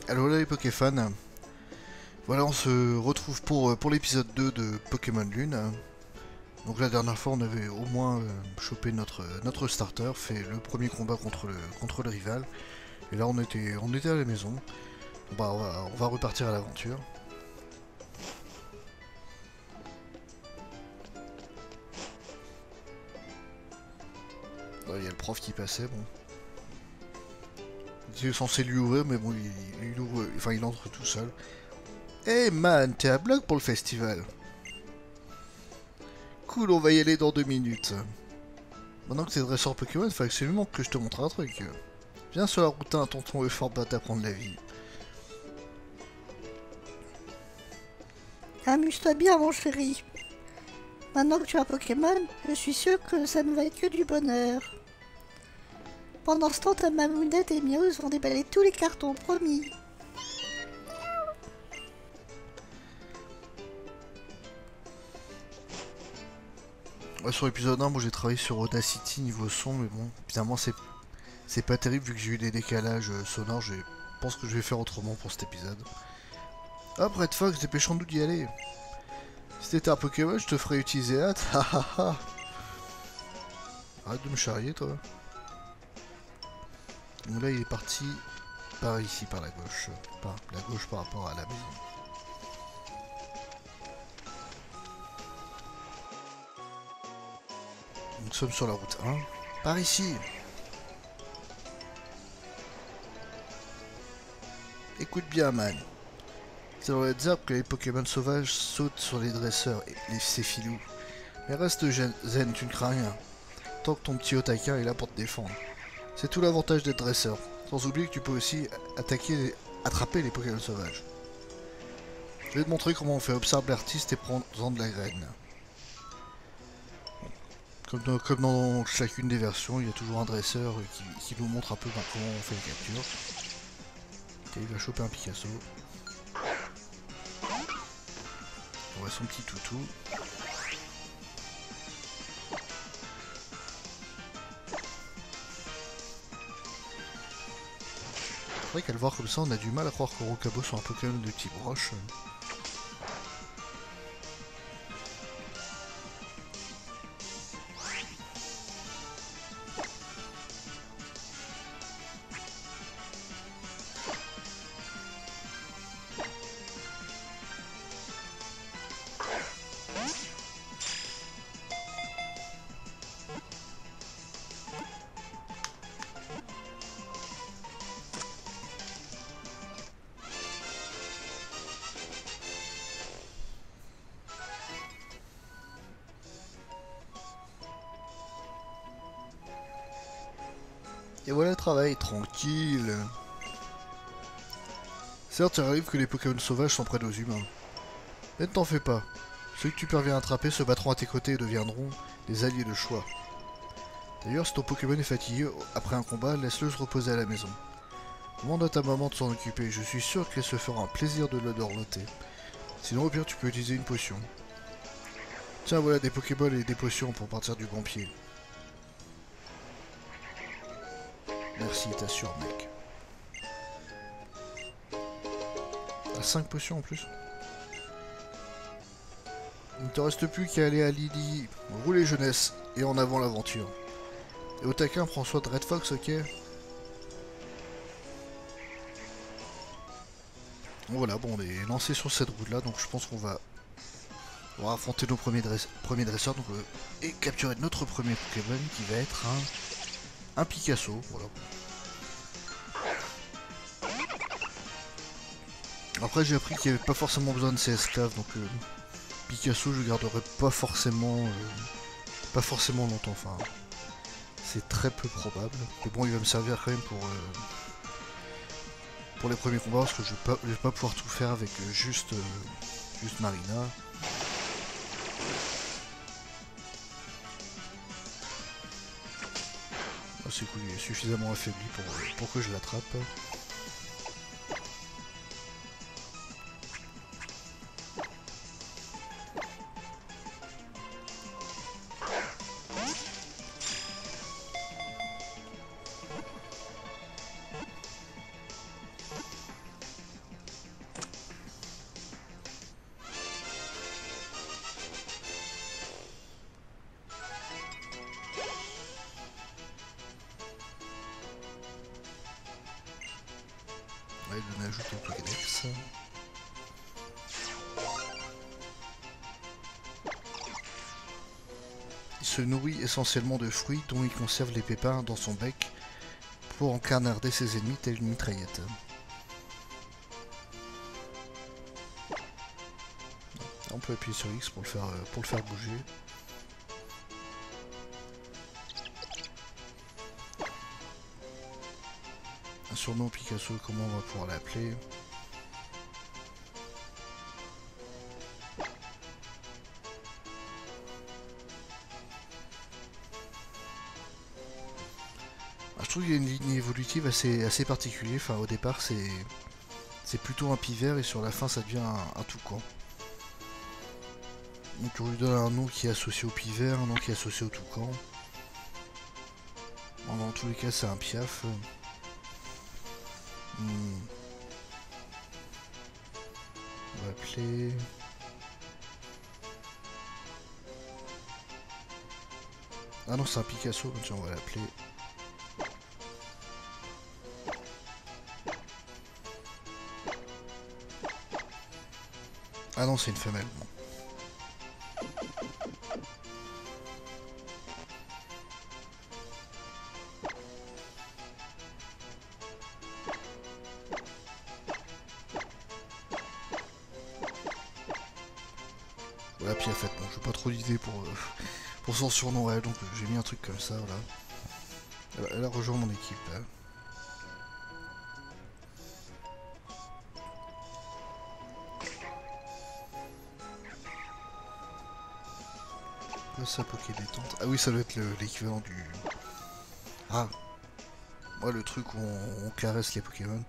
Alors là les Pokéfans, voilà on se retrouve pour l'épisode 2 de Pokémon Lune. Donc la dernière fois on avait au moins chopé notre starter, fait le premier combat contre le rival. Et là on était à la maison. Bah, on va repartir à l'aventure. Il y a le prof qui passait, bon. Il était censé lui ouvrir mais bon il ouvre, enfin il entre tout seul. Hey man, t'es à bloc pour le festival? Cool, on va y aller dans 2 minutes. Maintenant que t'es dresseur Pokémon, il faut absolument que je te montre un truc. Viens sur la route 1, tonton Effort va t'apprendre la vie. Amuse-toi bien, mon chéri. Maintenant que tu as Pokémon, je suis sûr que ça ne va être que du bonheur. Pendant ce temps, ta Mamounette et Miaus vont déballer tous les cartons, promis. Ouais, sur l'épisode 1, moi j'ai travaillé sur Audacity niveau son, mais bon, finalement c'est pas terrible vu que j'ai eu des décalages sonores. Je pense que je vais faire autrement pour cet épisode. Hop, Red Fox, dépêchons-nous d'y aller. Si t'étais un Pokémon, je te ferais utiliser hâte. Arrête de me charrier, toi. Donc là, il est parti par ici, par la gauche. Par la gauche par rapport à la maison. Nous sommes sur la route 1. Par ici. Écoute bien, man. C'est dans les arbres que les Pokémon sauvages sautent sur les dresseurs et ces filous. Mais reste zen, tu ne crains rien. Tant que ton petit Otaka est là pour te défendre. C'est tout l'avantage d'être dresseur. Sans oublier que tu peux aussi attraper les Pokémon sauvages. Je vais te montrer comment on fait. Observe l'artiste et prends-en de la graine. Comme dans chacune des versions, il y a toujours un dresseur qui nous montre un peu comment on fait les captures. Ok, il va choper un Picasso. On voit son petit toutou. C'est vrai qu'à le voir comme ça, on a du mal à croire que Rokabo soit un Pokémon de type roche. Et voilà le travail, tranquille. Certes, il arrive que les Pokémon sauvages sont près de nos humains. Mais ne t'en fais pas. Ceux que tu parviens à attraper se battront à tes côtés et deviendront des alliés de choix. D'ailleurs, si ton Pokémon est fatigué après un combat, laisse-le se reposer à la maison. Demande à ta maman de s'en occuper, je suis sûr qu'elle se fera un plaisir de le dorloter. Sinon, au pire, tu peux utiliser une potion. Tiens, voilà des Pokéballs et des potions pour partir du bon pied. Merci, t'assure, mec. T'as 5 potions en plus. Il ne te reste plus qu'à aller à Lily, rouler jeunesse, et en avant l'aventure. Et au taquin, prends soin de Red Fox, ok? Bon, voilà, bon, on est lancé sur cette route là, donc je pense on va affronter nos premiers dresseurs donc, et capturer notre premier Pokémon qui va être un Picasso. Voilà. Après, j'ai appris qu'il n'y avait pas forcément besoin de ces esclaves, donc Picasso, je garderai pas forcément longtemps. Enfin, c'est très peu probable. Mais bon, il va me servir quand même pour les premiers combats parce que je vais pas pouvoir tout faire avec juste Marina. Oh, c'est cool, il est suffisamment affaibli pour que je l'attrape. va lui donner ajout au Pokédex. Il se nourrit essentiellement de fruits dont il conserve les pépins dans son bec pour encarnarder ses ennemis telle une mitraillette. On peut appuyer sur X pour le faire bouger. Un surnom Picasso, comment on va pouvoir l'appeler? Je trouve qu'il y a une ligne évolutive assez particulière. Enfin, au départ, c'est plutôt un pivert et sur la fin, ça devient un toucan. Donc on lui donne un nom qui est associé au pivert, un nom qui est associé au toucan. Bon, dans tous les cas, c'est un piaf. On va appeler... Ah non, c'est un Picasso, tiens, on va l'appeler... Ah non, c'est une femelle. Bon. Voilà, puis en fait, bon, j'ai pas trop d'idées pour son surnom, ouais, donc j'ai mis un truc comme ça, voilà. Elle a rejoint mon équipe, là. Ça, Poké détente. Ah oui, ça doit être l'équivalent du... Ah, ouais, le truc où on caresse les Pokémon.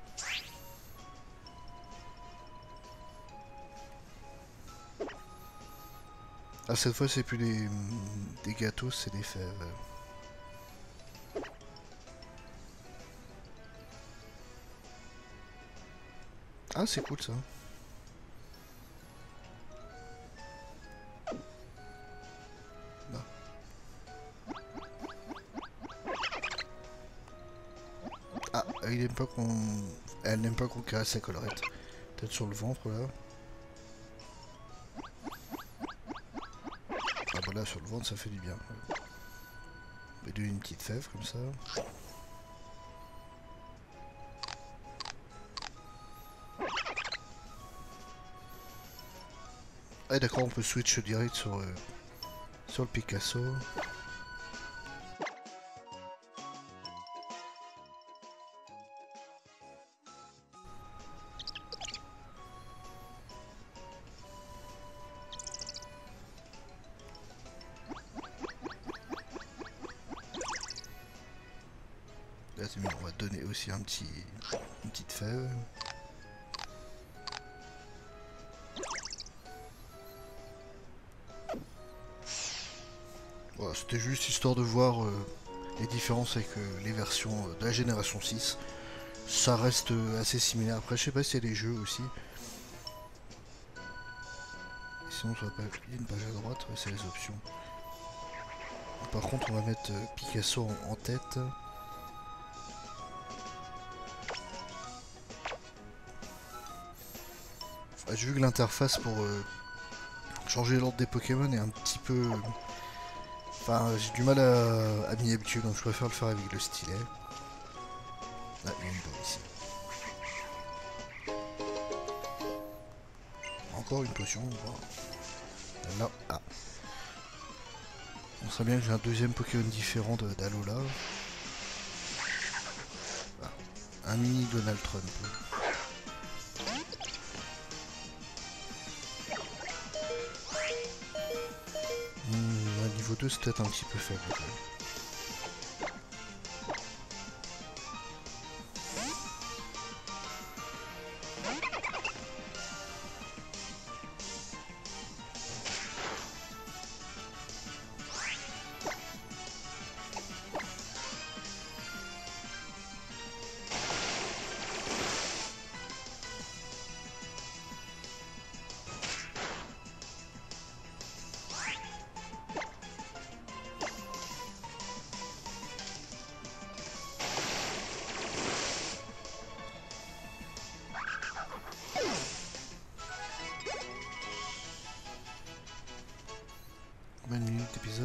Ah, cette fois, c'est plus des gâteaux, c'est des fèves. Ah, c'est cool ça. Ah, il aime pas qu'on... Elle n'aime pas qu'on caresse sa collerette. Peut-être sur le ventre là. Ah bah là sur le ventre ça fait du bien. On va lui donner une petite fève comme ça. Ah d'accord, on peut switch direct sur le Picasso. Là c'est mieux, on va donner aussi une petite fève. Voilà, c'était juste histoire de voir les différences avec les versions de la génération 6. Ça reste assez similaire. Après, je sais pas s'il y a des jeux aussi. Et sinon, ça va pas appuyer une page à droite, ouais, c'est les options. Par contre, on va mettre Picasso en tête. J'ai vu que l'interface pour changer l'ordre des Pokémon est un petit peu... Enfin, j'ai du mal à m'y habituer, donc je préfère le faire avec le stylet. Ah, il y a une bombe ici. Encore une potion. Là, ah. On sait bien que j'ai un deuxième Pokémon différent d'Alola. Ah. Un mini Donald Trump. Niveau 2 c'est peut-être un petit peu faible.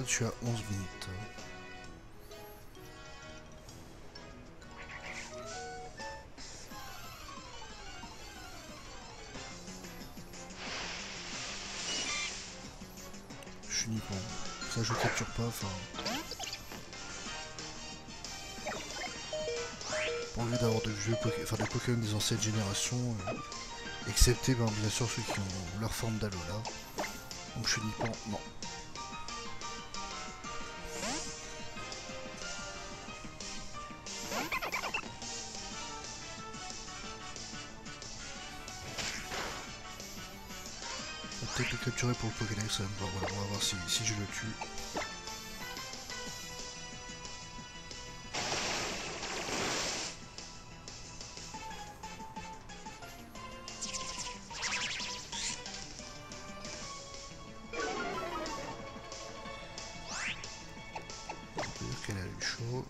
je suis à 11 minutes. Je suis nippon. Ça je capture pas, enfin... Pas envie d'avoir de vieux des Pokémon des anciennes générations, excepté bien sûr ceux qui ont leur forme d'Alola. Donc je suis nippon, non. On va peut-être le capturer pour le Pokédex, voilà, on va voir si je le tue. Elle a eu chaud.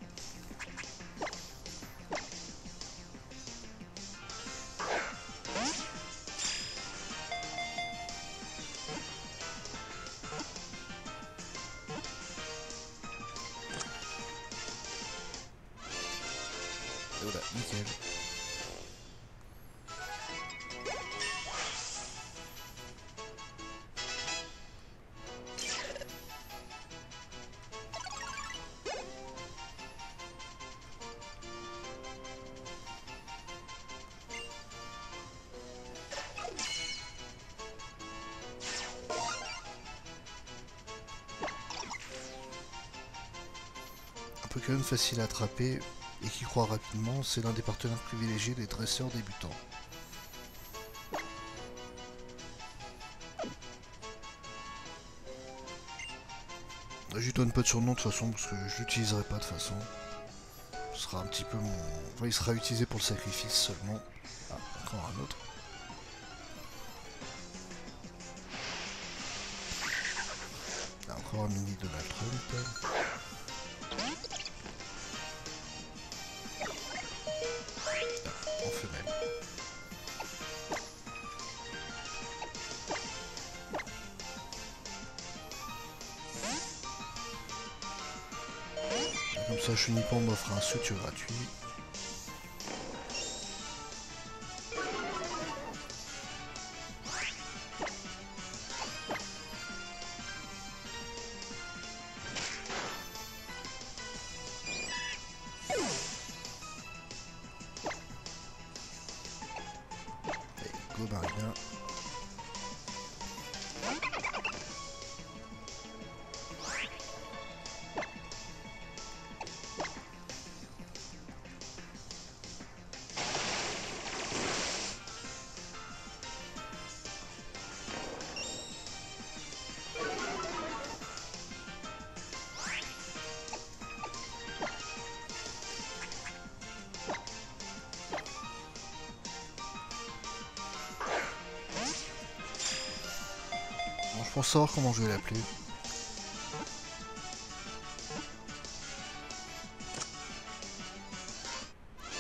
Et voilà, nickel. Pokémon facile à attraper et qui croît rapidement, c'est l'un des partenaires privilégiés des dresseurs débutants. Je lui donne pas de surnom de toute façon parce que je l'utiliserai pas de toute façon. Ce sera un petit peu mon... Enfin, il sera utilisé pour le sacrifice seulement. Ah, encore un autre. Là, encore un mini Donald Trump. En femelle. Comme ça, Chenipan m'offre un soutien gratuit. Go Marina. Je pense savoir comment je vais l'appeler.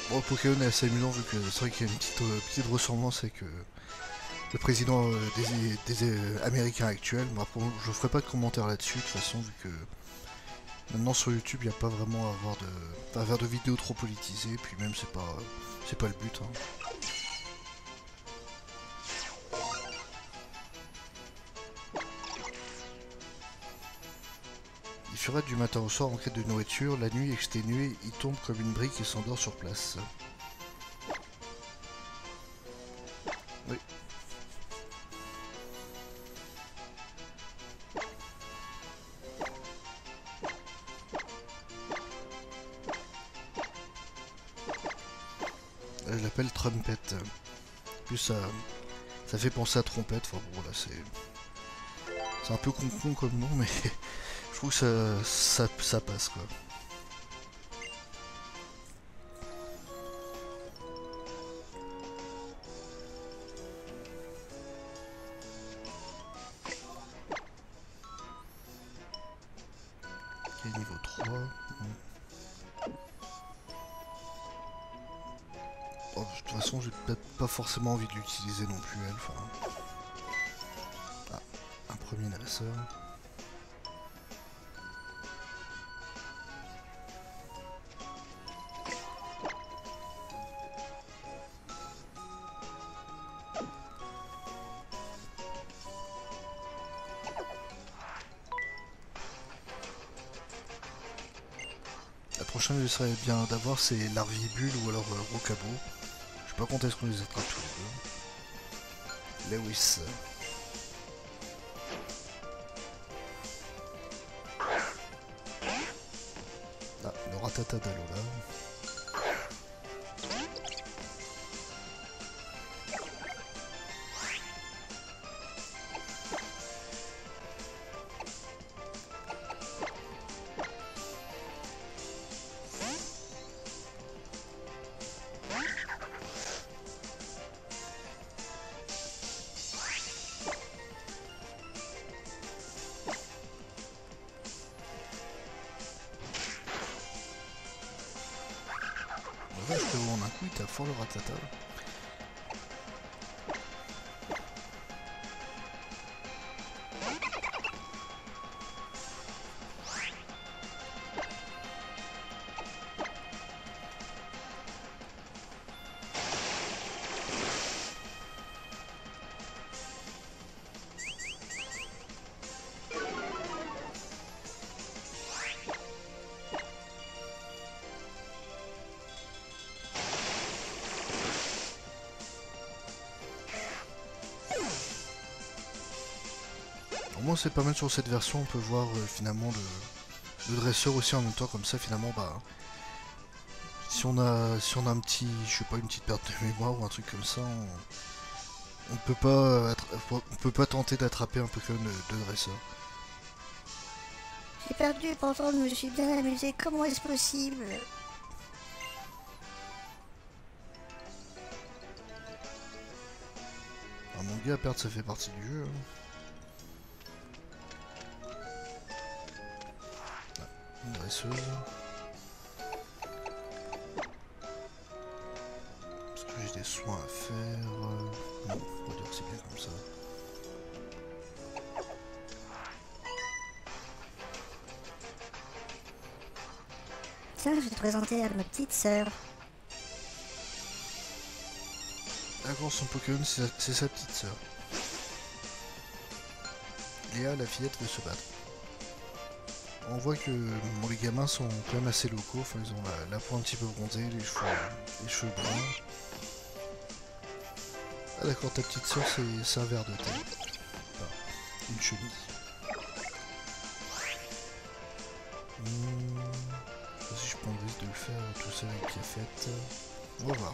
Bon, le Pokémon est assez amusant vu que c'est vrai qu'il y a une petite ressemblance avec le président des Américains actuels. Bon, après, je ferai pas de commentaires là-dessus de toute façon vu que maintenant sur YouTube il n'y a pas vraiment à avoir de vidéos trop politisées, puis même c'est pas le but. Hein. Furette du matin au soir en quête de nourriture, la nuit exténuée, il tombe comme une brique et s'endort sur place. Oui. Je l'appelle Trumpet. Plus ça fait penser à trompette, enfin bon là c'est un peu con comme nom mais je trouve que ça passe quoi. Ok, niveau 3. Oh, de toute façon j'ai peut-être pas forcément envie de l'utiliser non plus elle. Enfin... Ah, un premier nasseur. prochain que serait bien d'avoir, c'est Larvibule ou alors Rocabo. Je sais pas quand est-ce qu'on les attrape tous les deux. Lewis. Ah, le Ratata d'Alola. Je te vois en un coup, il tape fort le Ratata. Au moins c'est pas mal sur cette version, on peut voir finalement le dresseur aussi en même temps, comme ça finalement bah si on a un petit, je sais pas, une petite perte de mémoire ou un truc comme ça, on peut pas tenter d'attraper un Pokémon de dresseur. J'ai perdu et pourtant je me suis bien amusé. Comment est-ce possible? Alors, mon gars, perdre ça fait partie du jeu. Hein. Une dresseuse. Parce que j'ai des soins à faire. Non, on va dire que c'est bien comme ça. Tiens, je vais te présenter à ma petite sœur. D'accord, son Pokémon, c'est sa petite sœur. Léa, la fillette, veut se battre. On voit que les gamins sont quand même assez locaux, enfin ils ont la peau un petit peu bronzée, les cheveux bruns. Ah d'accord, ta petite soeur c'est un ver de thé. Enfin, une chenille. Je sais pas si je prends le risque de le faire tout seul avec Piafette. On va voir.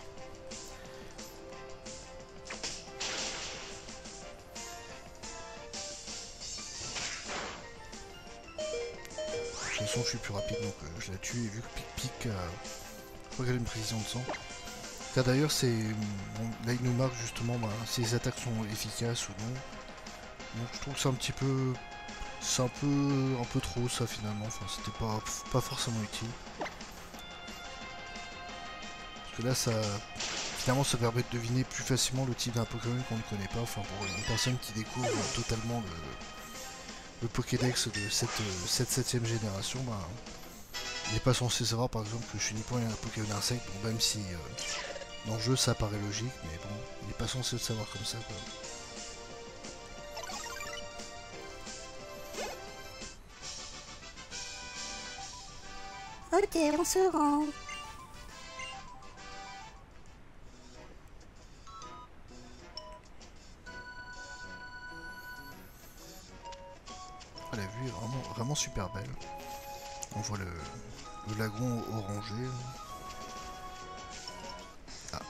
De toute façon je suis plus rapide donc je la tue et vu que Pic je crois qu'elle a une précision de sang. Là d'ailleurs c'est. Bon, là il nous marque justement bah, si les attaques sont efficaces ou non. Donc je trouve que c'est un petit peu. C'est un peu trop ça finalement, enfin c'était pas forcément utile. Parce que là ça. Finalement ça permet de deviner plus facilement le type d'un Pokémon qu'on ne connaît pas, enfin pour une personne qui découvre totalement le Pokédex de cette 7ème génération, bah, il n'est pas censé savoir par exemple que Chunipan est un Pokémon insecte, bon, même si dans le jeu ça paraît logique, mais bon, il n'est pas censé le savoir comme ça quoi. Ok, on se rend. La vue est vraiment super belle. On voit le lagon orangé. Ah.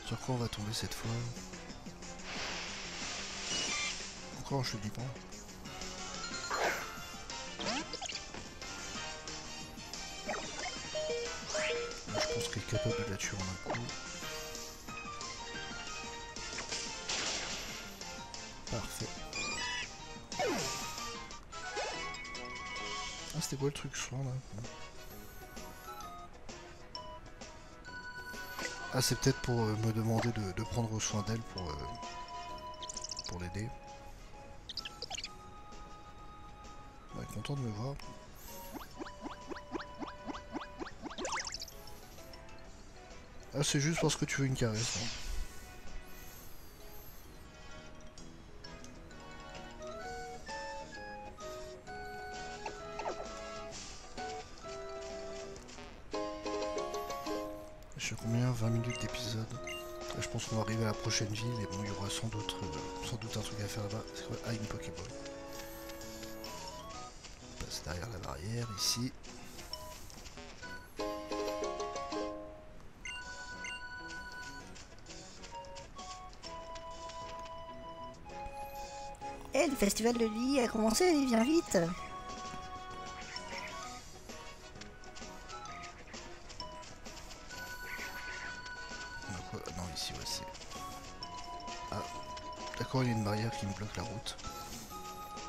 Sur quoi on va tomber cette fois? Encore un Chunipan. Là, je pense qu'elle est capable de la tuer en un coup. Parfait. Ah, c'était quoi le truc soin là? Ah, c'est peut-être pour me demander de prendre soin d'elle pour l'aider. Ouais, content de me voir. Ah, c'est juste parce que tu veux une caresse. Hein. Je sais combien, 20 minutes d'épisode. Là, je pense qu'on va arriver à la prochaine ville et bon, il y aura sans doute un truc à faire là-bas. C'est quoi? Ah, une Pokéball. On passe derrière la barrière ici. Eh, le festival de Lily a commencé, il vient vite. Non, ici, ouais, c'est... Ah, d'accord, il y a une barrière qui me bloque la route.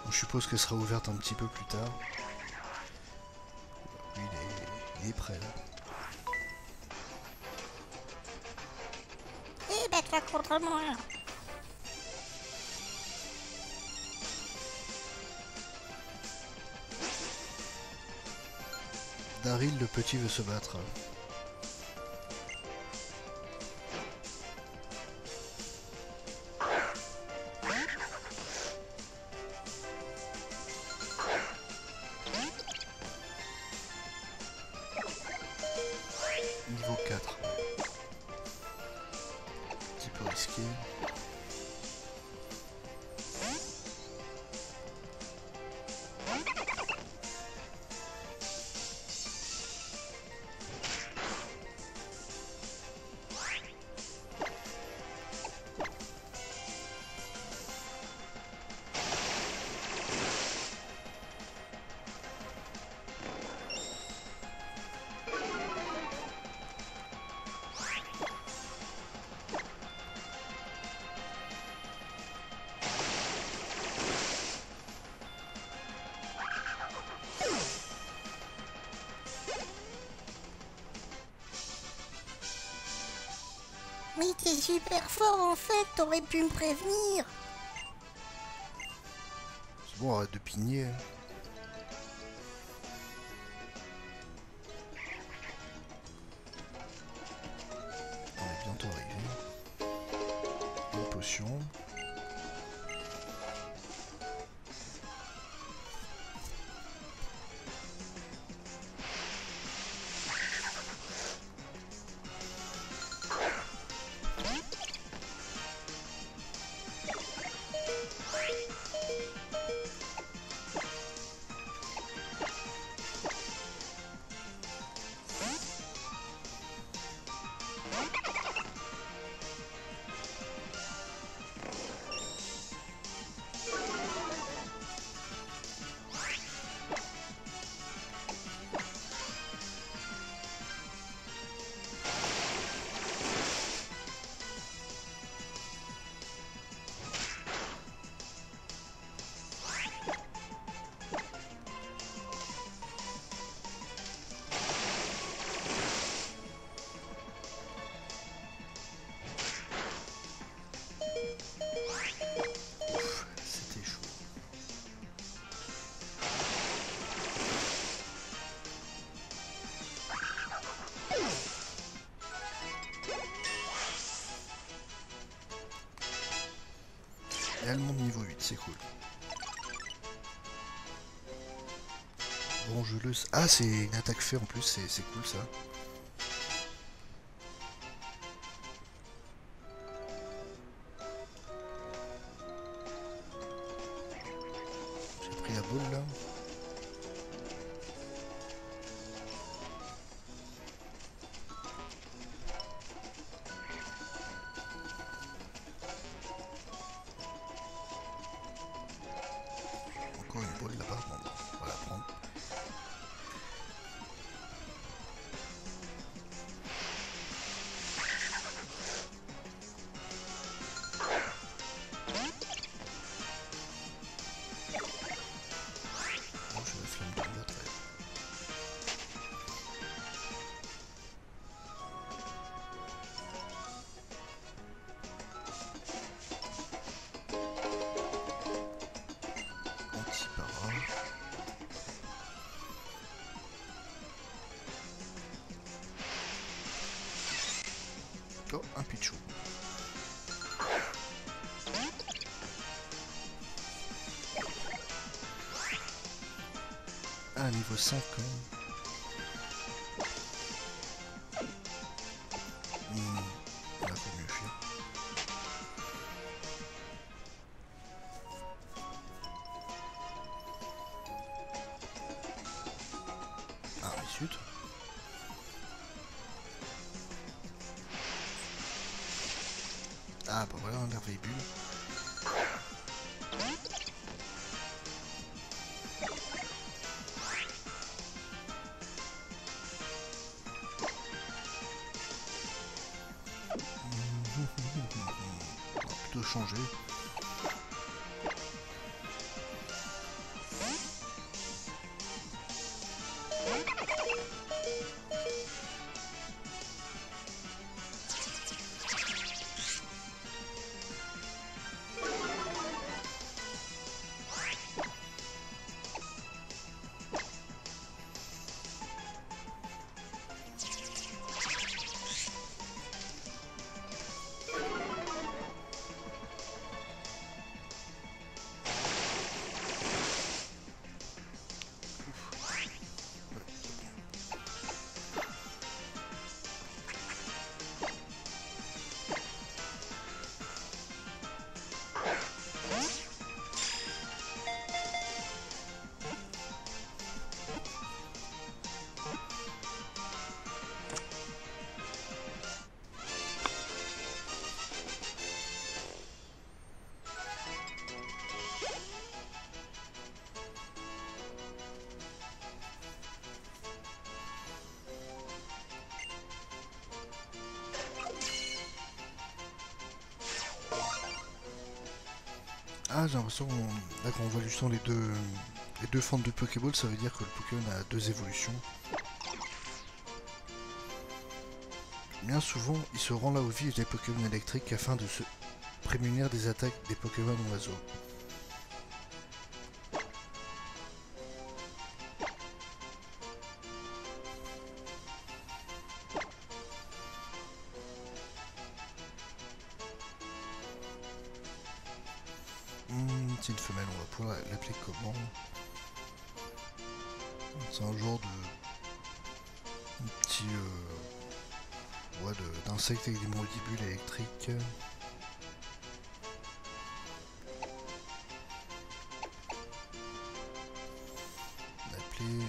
Bon, je suppose qu'elle sera ouverte un petit peu plus tard. Lui, il est prêt, là. Eh ben, tu vas contre moi. Daryl, le petit, veut se battre. Niveau 4. Un petit peu risqué. Mais t'es super fort en fait, t'aurais pu me prévenir. C'est bon, arrête de pigner. On est bientôt arrivé. Une potion. C'était chaud. Et elle monte niveau 8, c'est cool. Bon, je le sais. Ah, c'est une attaque fait en plus, c'est cool ça. J'ai pris la boule là. Encore une boule là-bas. Bon, on va la prendre. Oh, je me flamme de l'autre. Anti-para. Oh, un Pichou. Ah, niveau 5 quand même. Ah bah voilà, un merveille bulle. On va plutôt changer. Ah, j'ai l'impression là quand on voit justement les deux fentes de Pokéball, ça veut dire que le Pokémon a deux évolutions. Bien souvent, il se rend là où vivent les Pokémon électriques afin de se prémunir des attaques des Pokémon oiseaux. C'est une femelle, on va pouvoir l'appeler comment? C'est un genre de petit ouais, d'insecte avec des mandibules électriques. L'appeler.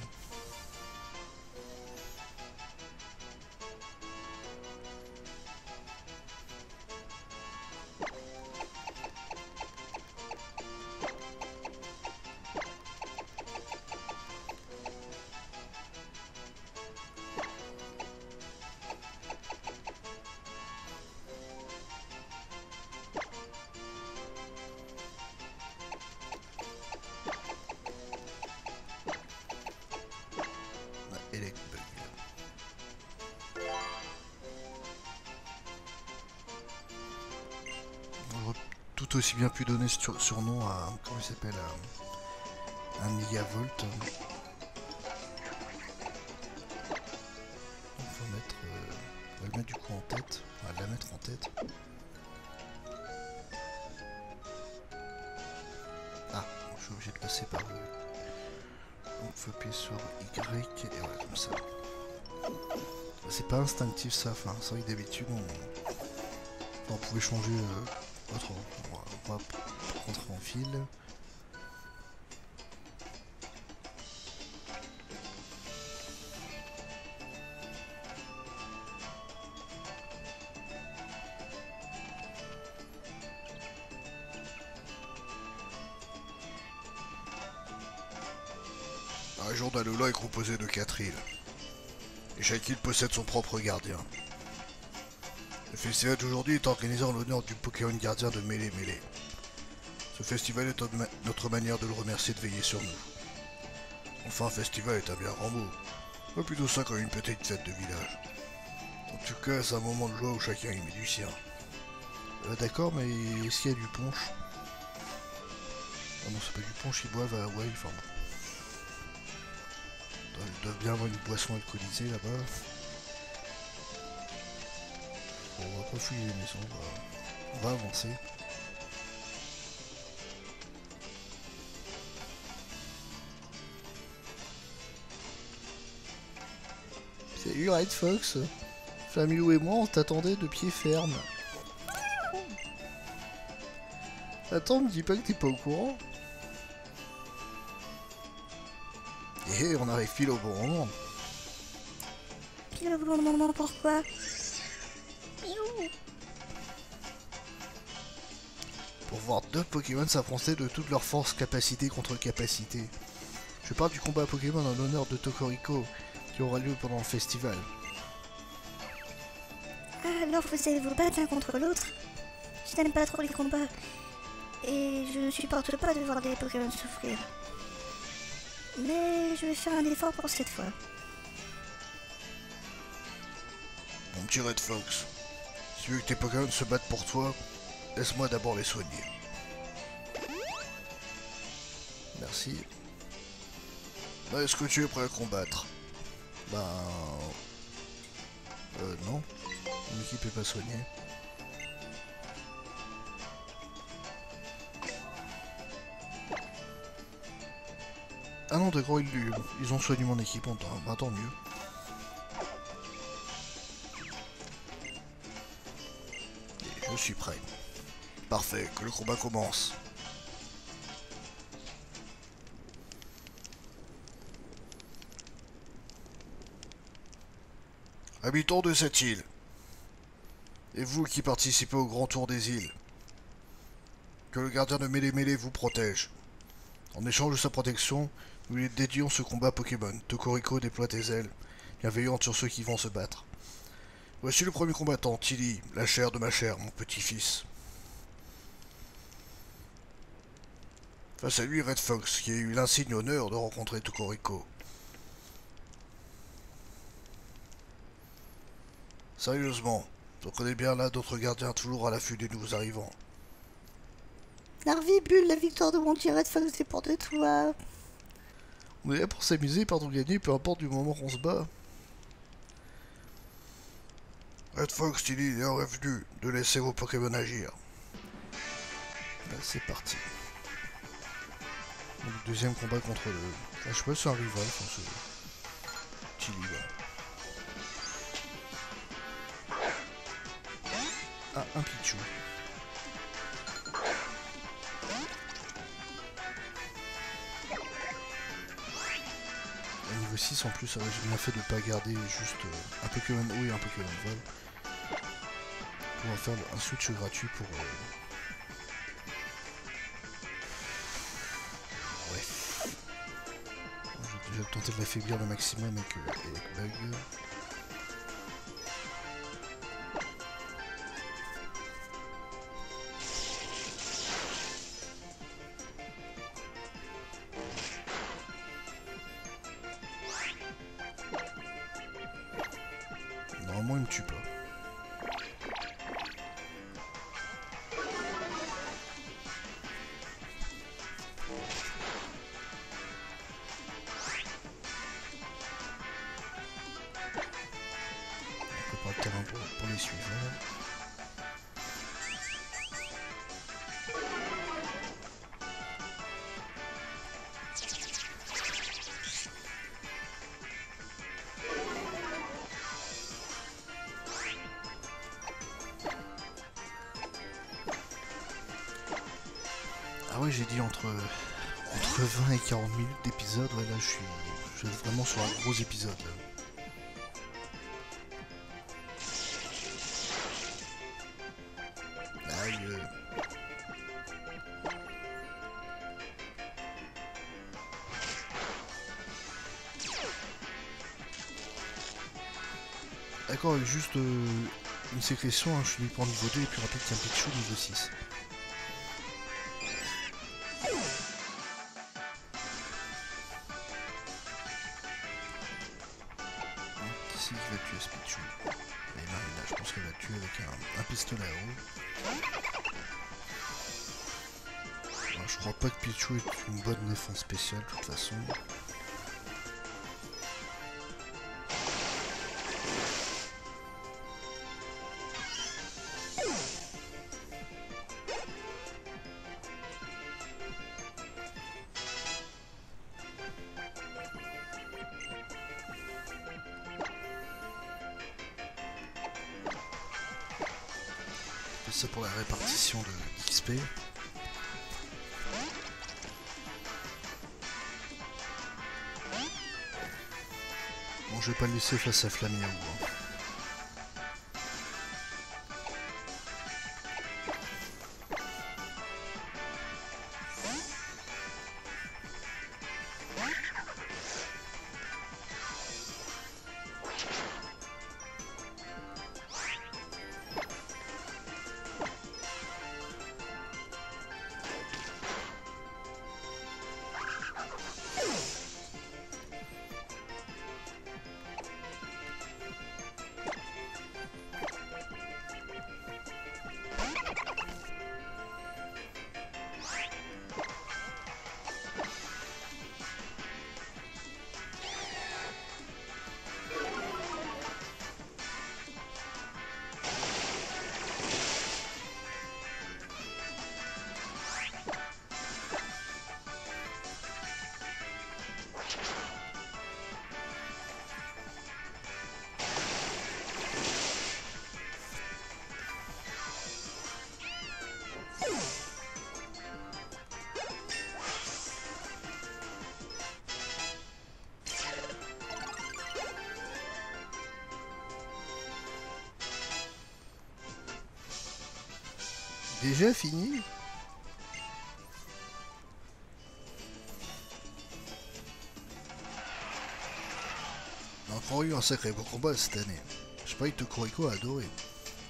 Tout aussi bien pu donner surnom à, comment il s'appelle, un Megavolt. On va le mettre du coup en tête, on va la mettre en tête. Ah, je suis obligé de passer par le... Donc il faut appuyer sur Y et voilà comme ça. C'est pas instinctif ça, enfin c'est vrai que d'habitude on pouvait changer autrement. On va rentrer en fil. La région d'Alola est composée de 4 îles. Et chaque île possède son propre gardien. Le festival d'aujourd'hui est organisé en l'honneur du Pokémon gardien de Mêlée Mêlée. Ce festival est notre manière de le remercier de veiller sur nous. Enfin, festival est un bien grand mot. Pas plutôt ça comme une petite fête de village. En tout cas, c'est un moment de joie où chacun y met du sien. D'accord, mais est-ce qu'il y a du punch? Ah non, c'est pas du punch, ils boivent à Hawaï, enfin bon. Il doit bien avoir une boisson alcoolisée là-bas. Bon, on va pas fouiller les maisons, on va avancer. Salut Red Fox, Flamilou et moi on t'attendait de pied ferme. Attends, me dis pas que t'es pas au courant. Et on arrive pile au bon moment. Pile au bon moment, pourquoi? Miaou. pour voir deux Pokémon s'affronter de toute leur force capacité contre capacité. Je parle du combat Pokémon en l'honneur de Tokoriko qui aura lieu pendant le festival. Ah, alors vous allez vous battre l'un contre l'autre? Je n'aime pas trop les combats. Et je ne supporte pas de voir des Pokémon souffrir. Mais je vais faire un effort pour cette fois. Mon petit Red Fox, si tu veux que tes Pokémon se battent pour toi, laisse-moi d'abord les soigner. Merci. Est-ce que tu es prêt à combattre? Non. Mon équipe est pas soignée. Ah non, d'accord, ils ont soigné mon équipe, tant mieux. Et je suis prêt. Parfait, que le combat commence. Habitants de cette île, et vous qui participez au grand tour des îles, que le gardien de Mêlée vous protège. En échange de sa protection, nous lui dédions ce combat Pokémon. Tokoriko déploie tes ailes, bienveillante sur ceux qui vont se battre. Voici le premier combattant, Tilly, la chair de ma chair, mon petit-fils. Face à lui, Red Fox, qui a eu l'insigne honneur de rencontrer Tokoriko. Sérieusement, je connais bien là d'autres gardiens toujours à l'affût des nouveaux arrivants. Larvibule, la victoire de mon petit Red Fox dépend de toi. On est là pour s'amuser, pardon gagner, peu importe du moment qu'on se bat. Red Fox, Tilly, il est revenu de laisser vos Pokémon agir. Là, c'est parti. Donc, deuxième combat contre le... Ah, je sais pas si c'est un rival, enfin c'est... Tilly, là. Ah, un Pichu. Niveau 6 en plus, j'ai bien fait de pas garder juste un Pokémon haut et un Pokémon vol. On va faire un switch gratuit pour... Ouais. Je vais déjà tenter de l'affaiblir le maximum avec Bug. Normalement il me tue pas. On prépare le terrain pour les suivants. Ah ouais, j'ai dit entre 20 et 40 minutes d'épisode, ouais là je suis vraiment sur un gros épisode là. Aïe. D'accord, juste une sécrétion, hein, je suis pour niveau 2 et plus rapide qu'un Pichu niveau 6. Qui va tuer ce Pichu? Et Marina, je pense qu'elle va tuer avec un pistolet à eau. Alors, je crois pas que Pichu est une bonne défense spéciale de toute façon. Ça pour la répartition de XP. Bon, je vais pas le laisser face à Flamiaou. Hein. déjà fini? On a encore eu un sacré beau combat cette année. Je parie que Tokoriko a adoré.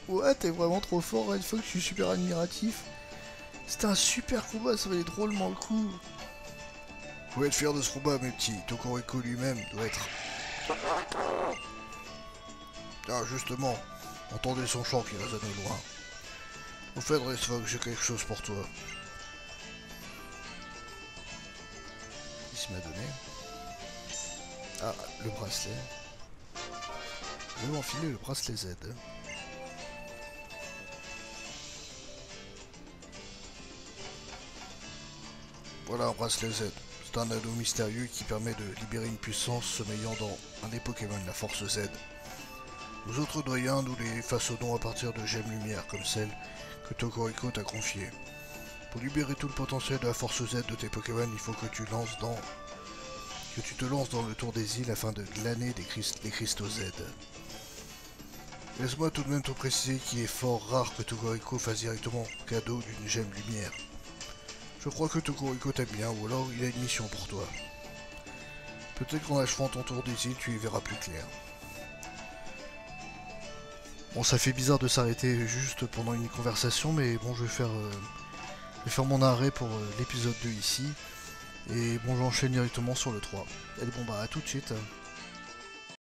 Ouais, t'es vraiment trop fort, une fois que je suis super admiratif. C'était un super combat, ça valait drôlement le coup. Vous pouvez être fier de ce combat, mes petits. Tokoriko lui-même doit être... Ah, justement, entendez son chant qui résonne au loin. Au fait, Resfog, j'ai quelque chose pour toi. Qu'est-ce qu'il m'a donné? Ah, le bracelet. Je vais m'enfiler le bracelet Z. Voilà un bracelet Z. C'est un anneau mystérieux qui permet de libérer une puissance sommeillant dans un des Pokémon, la Force Z. Nous autres doyens, nous les façonnons à partir de gemmes lumière comme celle que Tokoriko t'a confiée. Pour libérer tout le potentiel de la Force Z de tes Pokémon, il faut que tu te lances dans le tour des îles afin de glaner des cristaux Z. Laisse-moi tout de même te préciser qu'il est fort rare que Tokoriko fasse directement cadeau d'une gemme lumière. Je crois que Tokoriko t'aime bien, ou alors il a une mission pour toi. Peut-être qu'en achevant ton tour des îles, tu y verras plus clair. Bon, ça fait bizarre de s'arrêter juste pendant une conversation, mais bon, je vais faire mon arrêt pour l'épisode 2 ici. Et bon, j'enchaîne directement sur le 3. Allez, bon bah à tout de suite.